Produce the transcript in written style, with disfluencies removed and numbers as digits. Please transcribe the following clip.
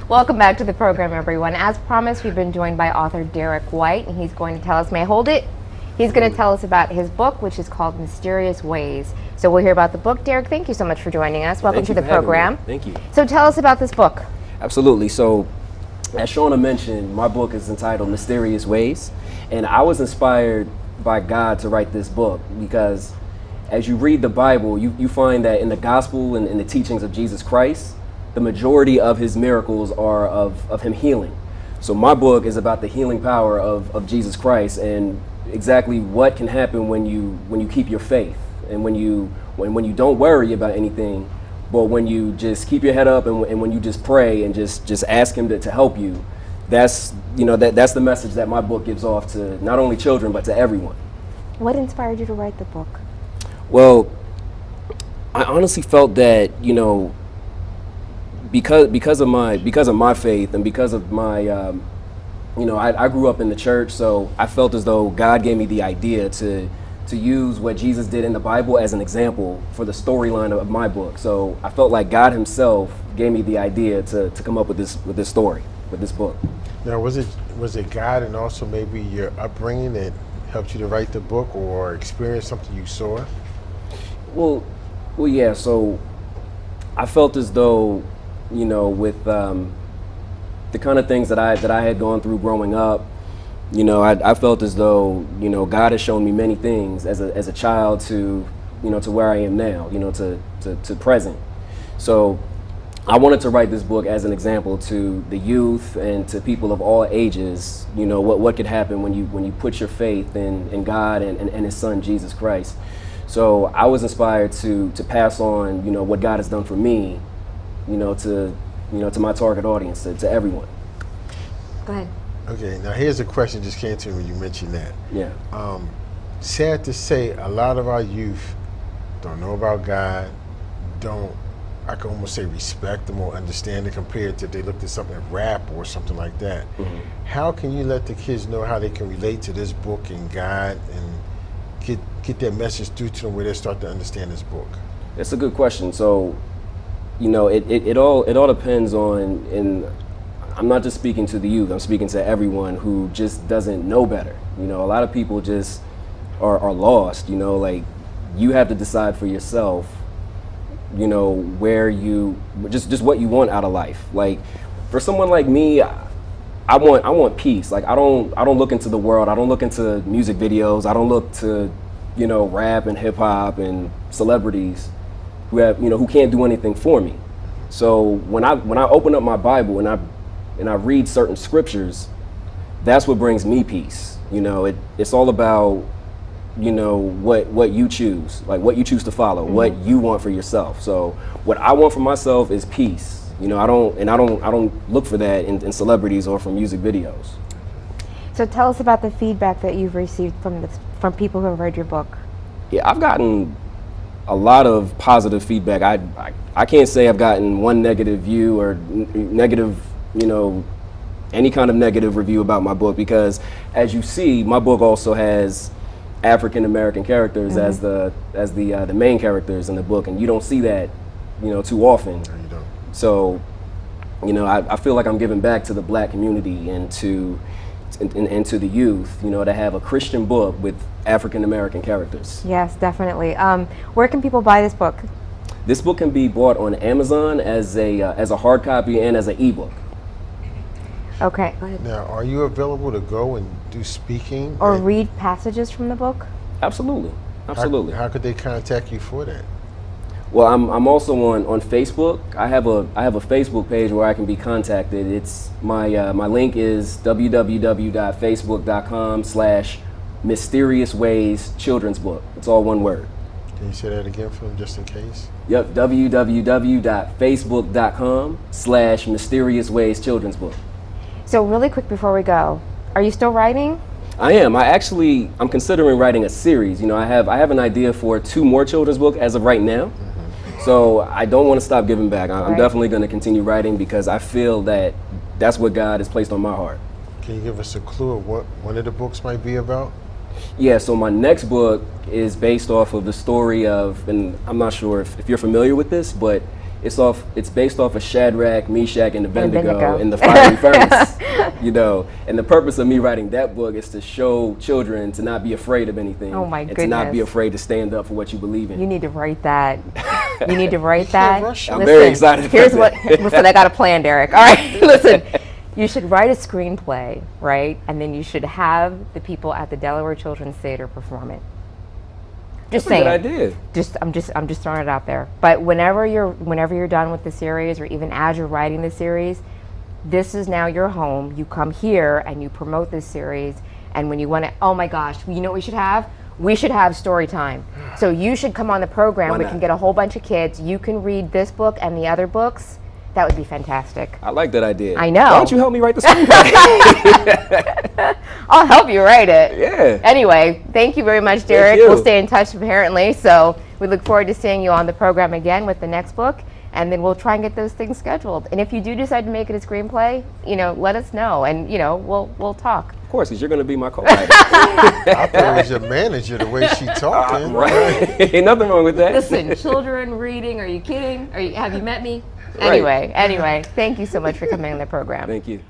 Welcome back to the program, everyone. As promised, we've been joined by author Derek White, and he's going to tell us, may I hold it? He's going to tell us about his book, which is called Mysterious Ways. So we'll hear about the book. Derek, thank you so much for joining us. Welcome to the program. Thank you. So tell us about this book. Absolutely. So, as Shauna mentioned, my book is entitled Mysterious Ways, and I was inspired by God to write this book because as you read the Bible, you find that in the gospel and in the teachings of Jesus Christ, the majority of his miracles are of him healing. So my book is about the healing power of Jesus Christ and exactly what can happen when you keep your faith and when you don't worry about anything, but when you just keep your head up and when you just pray and just ask him to help you. That's the message that my book gives off to not only children but to everyone. What inspired you to write the book? Well, I honestly felt that, because of my faith and because of my I grew up in the church, so I felt as though God gave me the idea to use what Jesus did in the Bible as an example for the storyline of my book. So I felt like God himself gave me the idea to come up with this story, with this book. Now, was it God and also maybe your upbringing that helped you to write the book, or experience something you saw? Well, yeah. So I felt as though, with the kind of things that I had gone through growing up, I felt as though, God has shown me many things as a child to where I am now, to present. So I wanted to write this book as an example to the youth and to people of all ages, what could happen when you put your faith in God and his son, Jesus Christ. So I was inspired to pass on, what God has done for me, to my target audience, to everyone. Go ahead. Okay, now here's a question just came to me when you mentioned that. Yeah. Sad to say, a lot of our youth don't know about God, I can almost say respect them or understand it compared to if they looked at something like rap or something like that. Mm-hmm. How can you let the kids know how they can relate to this book and God and get that message through to them where they start to understand this book? That's a good question. So, it all depends on, and I'm not just speaking to the youth, I'm speaking to everyone who just doesn't know better. A lot of people just are lost, like you have to decide for yourself, where you, just what you want out of life. Like for someone like me, I want peace. Like I don't look into the world, I don't look into music videos, I don't look to, rap and hip hop and celebrities who can't do anything for me. So when I open up my Bible and I read certain scriptures, that's what brings me peace. It's all about, what you choose, like what you choose to follow, mm-hmm. what you want for yourself. So what I want for myself is peace. I don't look for that in celebrities or from music videos. So tell us about the feedback that you've received from people who have read your book. Yeah, I've gotten a lot of positive feedback. I can't say I've gotten one negative view or negative, any kind of negative review about my book, because as you see, my book also has African American characters, mm-hmm. as the main characters in the book, and you don't see that, too often. No, you don't. So, I feel like I'm giving back to the black community and to the youth, to have a Christian book with African American characters. Yes, definitely. Where can people buy this book? This book can be bought on Amazon as a hard copy and as an ebook. Okay, go ahead. Now, are you available to go and do speaking or read passages from the book? Absolutely. How could they contact you for that? Well, I'm also on Facebook. I have a Facebook page where I can be contacted. It's my link is www.facebook.com/Mysterious Ways Children's Book. It's all one word. Can you say that again for them just in case? Yep, www.facebook.com/Mysterious Ways Children's Book. So really quick before we go, are you still writing? I am. I'm considering writing a series. I have an idea for 2 more children's books as of right now. So I don't want to stop giving back. I'm definitely going to continue writing because I feel that that's what God has placed on my heart. Can you give us a clue of what one of the books might be about? Yeah, so my next book is based off of the story of, and I'm not sure if you're familiar with this, but It's based off of Shadrach, Meshach, and Abednego. Abednego in the fiery furnace. You know, and the purpose of me writing that book is to show children to not be afraid of anything. Oh my and to not be goodness. afraid to stand up for what you believe in. You need to write that. You need to write that. rush it. I'm very excited about Here's that. listen, I got a plan, Derek. All right, listen. You should write a screenplay, right? And then you should have the people at the Delaware Children's Theater perform it. Just That's a saying. good idea. I'm just throwing it out there. But whenever you're done with the series, or even as you're writing the series, this is now your home. You come here and you promote this series. And when you want to, oh my gosh, you know what we should have? We should have story time. So you should come on the program. Why We not? can get a whole bunch of kids. You can read this book and the other books. That would be fantastic. I like that idea. I know. Why don't you help me write the screenplay? I'll help you write it. Yeah. Anyway, thank you very much, Derek. you. We'll stay in touch apparently. So we look forward to seeing you on the program again with the next book. And then we'll try and get those things scheduled. And if you do decide to make it a screenplay, you know, let us know, and you know, we'll talk. Of course, because you're going to be my co-writer. I thought it was your manager, the way she talking. Right. Ain't nothing wrong with that. Listen, children reading. Are you kidding? Have you met me? Right. Anyway, thank you so much for coming on the program. Thank you.